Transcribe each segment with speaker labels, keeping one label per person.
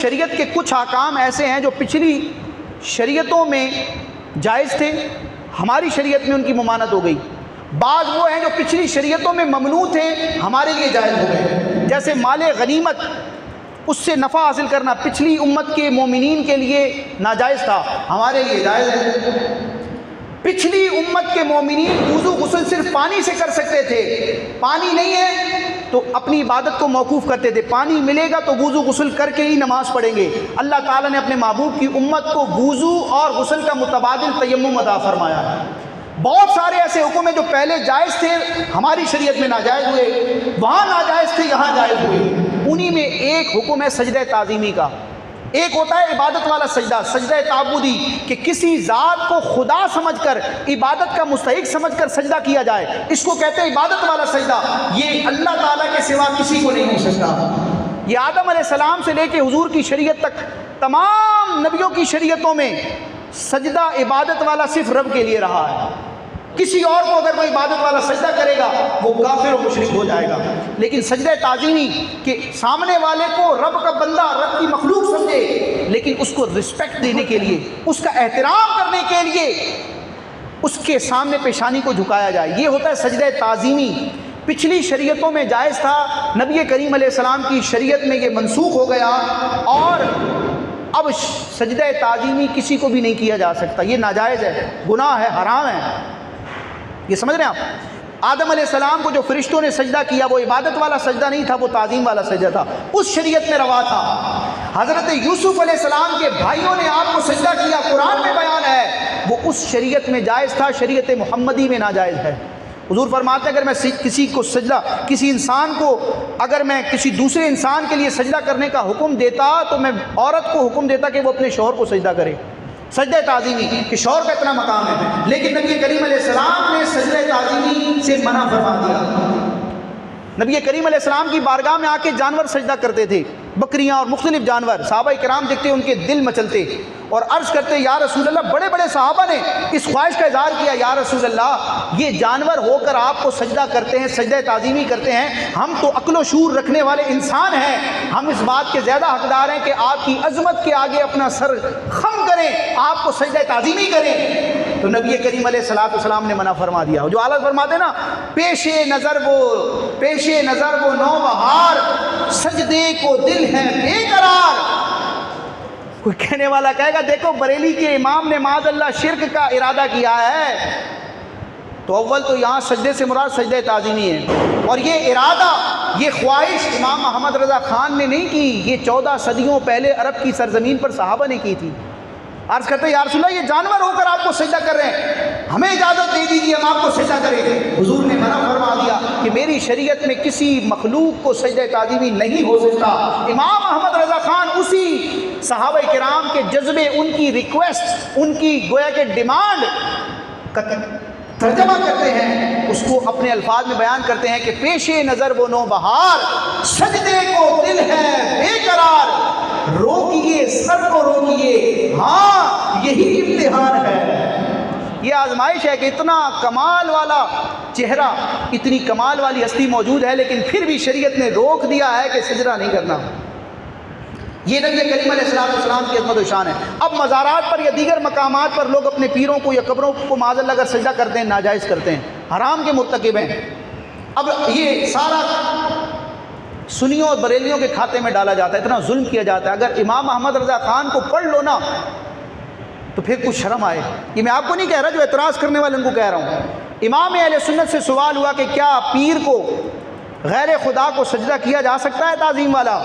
Speaker 1: شریعت کے کچھ احکام ایسے ہیں جو پچھلی شریعتوں میں جائز تھے، ہماری شریعت میں ان کی ممانعت ہو گئی۔ بعض وہ ہیں جو پچھلی شریعتوں میں ممنوع تھے، ہمارے لیے جائز ہو گئے، جیسے مال غنیمت، اس سے نفع حاصل کرنا پچھلی امت کے مومنین کے لیے ناجائز تھا، ہمارے لیے جائز ہے۔ پچھلی امت کے مومنین وضو غسل صرف پانی سے کر سکتے تھے، پانی نہیں ہے تو اپنی عبادت کو موقوف کرتے تھے، پانی ملے گا تو وضو غسل کر کے ہی نماز پڑھیں گے۔ اللہ تعالیٰ نے اپنے محبوب کی امت کو وضو اور غسل کا متبادل تیمم عطا فرمایا ہے۔ بہت سارے ایسے حکم ہیں جو پہلے جائز تھے، ہماری شریعت میں ناجائز ہوئے، وہاں ناجائز تھے، یہاں جائز ہوئے۔ انہی میں ایک حکم ہے سجدہ تعظیمی کا۔ ایک ہوتا ہے عبادت والا سجدہ، سجدہ تعبدی، کہ کسی ذات کو خدا سمجھ کر، عبادت کا مستحق سمجھ کر سجدہ کیا جائے، اس کو کہتے ہیں عبادت والا سجدہ۔ یہ اللہ تعالیٰ کے سوا کسی کو نہیں ہو سکتا۔ یہ آدم علیہ السلام سے لے کے حضور کی شریعت تک تمام نبیوں کی شریعتوں میں سجدہ عبادت والا صرف رب کے لیے رہا ہے۔ کسی اور کو اگر کوئی عبادت والا سجدہ کرے گا وہ کافر و مشرک ہو جائے گا، لیکن سجدہ تعظیمی کہ سامنے والے کو رب کا بندہ، رب کی مخلوق سمجھے، لیکن اس کو رسپیکٹ دینے کے لیے، اس کا احترام کرنے کے لیے اس کے سامنے پیشانی کو جھکایا جائے، یہ ہوتا ہے سجدہ تعظیمی۔ پچھلی شریعتوں میں جائز تھا، نبی کریم علیہ السلام کی شریعت میں یہ منسوخ ہو گیا، اور اب سجدہ تعظیمی کسی کو بھی نہیں کیا جا سکتا، یہ ناجائز ہے، گناہ ہے، حرام ہے۔ یہ سمجھ رہے ہیں آپ؟ آدم علیہ السلام کو جو فرشتوں نے سجدہ کیا وہ عبادت والا سجدہ نہیں تھا، وہ تعظیم والا سجدہ تھا، اس شریعت میں روا تھا۔ حضرت یوسف علیہ السلام کے بھائیوں نے آپ کو سجدہ کیا، قرآن میں بیان ہے، وہ اس شریعت میں جائز تھا، شریعت محمدی میں ناجائز ہے۔ حضور فرماتے ہیں اگر میں کسی کو سجدہ، کسی انسان کو اگر میں کسی دوسرے انسان کے لیے سجدہ کرنے کا حکم دیتا تو میں عورت کو حکم دیتا کہ وہ اپنے شوہر کو سجدہ کرے، سجدہ تعظیمی، کہ شوہر کا اتنا مقام ہے، لیکن نبی کریم علیہ السلام نے سجدہ تعظیمی سے منع فرما دیا۔ نبی کریم علیہ السلام کی بارگاہ میں آ کے جانور سجدہ کرتے تھے، بکریاں اور مختلف جانور، صحابہ کرام دیکھتے ان کے دل مچلتے اور عرض کرتے یا رسول اللہ، بڑے بڑے صحابہ نے اس خواہش کا اظہار کیا، یا رسول اللہ یہ جانور ہو کر آپ کو سجدہ کرتے ہیں، سجدہ تعظیمی کرتے ہیں، ہم تو عقل و شعور رکھنے والے انسان ہیں، ہم اس بات کے زیادہ حقدار ہیں کہ آپ کی عظمت کے آگے اپنا سر خم کریں، آپ کو سجدہ تعظیمی کریں۔ تو نبی کریم علیہ السلام نے منع فرما دیا۔ جو اعلیٰ فرماتے ہیں نا، پیش نظر وہ نوبہار، سجدے کو دل ہے بے قرار۔ کوئی کہنے والا کہے گا دیکھو بریلی کے امام نے معاذ اللہ شرک کا ارادہ کیا ہے، تو اول تو یہاں سجدے سے مراد سجدہ تعظیمی ہے، اور یہ ارادہ، یہ خواہش امام محمد رضا خان نے نہیں کی، یہ 14 صدیوں پہلے عرب کی سرزمین پر صحابہ نے کی تھی۔ عرض کرتے ہیں یا رسول اللہ یہ جانور ہو کر آپ کو سجدہ کر رہے ہیں، ہمیں اجازت دے دیجیے ہم آپ کو سجدہ کریں۔ حضور نے منع فرما دیا کہ میری شریعت میں کسی مخلوق کو سجدہ تعظیمی نہیں ہو سکتا۔ امام احمد رضا خان اسی صحابہ کرام کے جذبے، ان کی ریکویسٹ، ان کی گویا کہ ڈیمانڈ کا ترجمہ کرتے ہیں، اس کو اپنے الفاظ میں بیان کرتے ہیں کہ پیش نظر وہ نوبہار، سجدے کو دل ہے بے قرار، روکیے سر کو روکیے، ہاں یہی امتحان ہے۔ یہ آزمائش ہے کہ اتنا کمال والا چہرہ، اتنی کمال والی ہستی موجود ہے، لیکن پھر بھی شریعت نے روک دیا ہے کہ سجدہ نہیں کرنا۔ یہ نبی کریم علیہ السلام کی عظمت و شان ہے۔ اب مزارات پر یا دیگر مقامات پر لوگ اپنے پیروں کو یا قبروں کو معاذ اللہ اگر سجدہ کرتے ہیں، ناجائز کرتے ہیں، حرام کے مرتکب ہیں۔ اب یہ سارا سنیوں اور بریلیوں کے کھاتے میں ڈالا جاتا ہے، اتنا ظلم کیا جاتا ہے۔ اگر امام احمد رضا خان کو پڑھ لو نا تو پھر کچھ شرم آئے۔ یہ میں آپ کو نہیں کہہ رہا، جو اعتراض کرنے والے ان کو کہہ رہا ہوں۔ امام اہل سنت سے سوال ہوا کہ کیا پیر کو، غیر خدا کو سجدہ کیا جا سکتا ہے تعظیم والا؟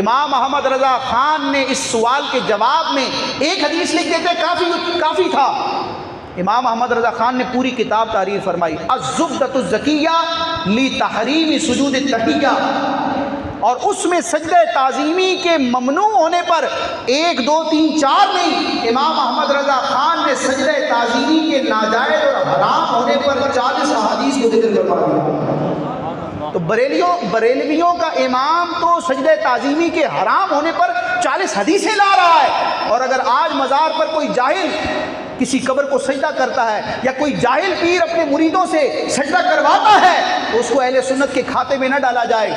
Speaker 1: امام احمد رضا خان نے اس سوال کے جواب میں ایک حدیث لکھ دیتے کافی تھا۔ امام احمد رضا خان نے پوری کتاب تحریر فرمائی، الزبدۃ الزکیہ لتحریم سجود التحیہ، اور اس میں سجدہ تعظیمی کے ممنوع ہونے پر 1 2 3 4 نہیں، امام احمد رضا خان نے سجدہ تعظیمی کے ناجائز اور حرام ہونے پر 40 احادیث کو ذکر کروا دیا۔ تو بریلویوں کا امام تو سجدہ تعظیمی کے حرام ہونے پر 40 حدیثیں لا رہا ہے، اور اگر آج مزار پر کوئی جاہل کسی قبر کو سجدہ کرتا ہے یا کوئی جاہل پیر اپنے مریدوں سے سجدہ کرواتا ہے تو اس کو اہل سنت کے کھاتے میں نہ ڈالا جائے۔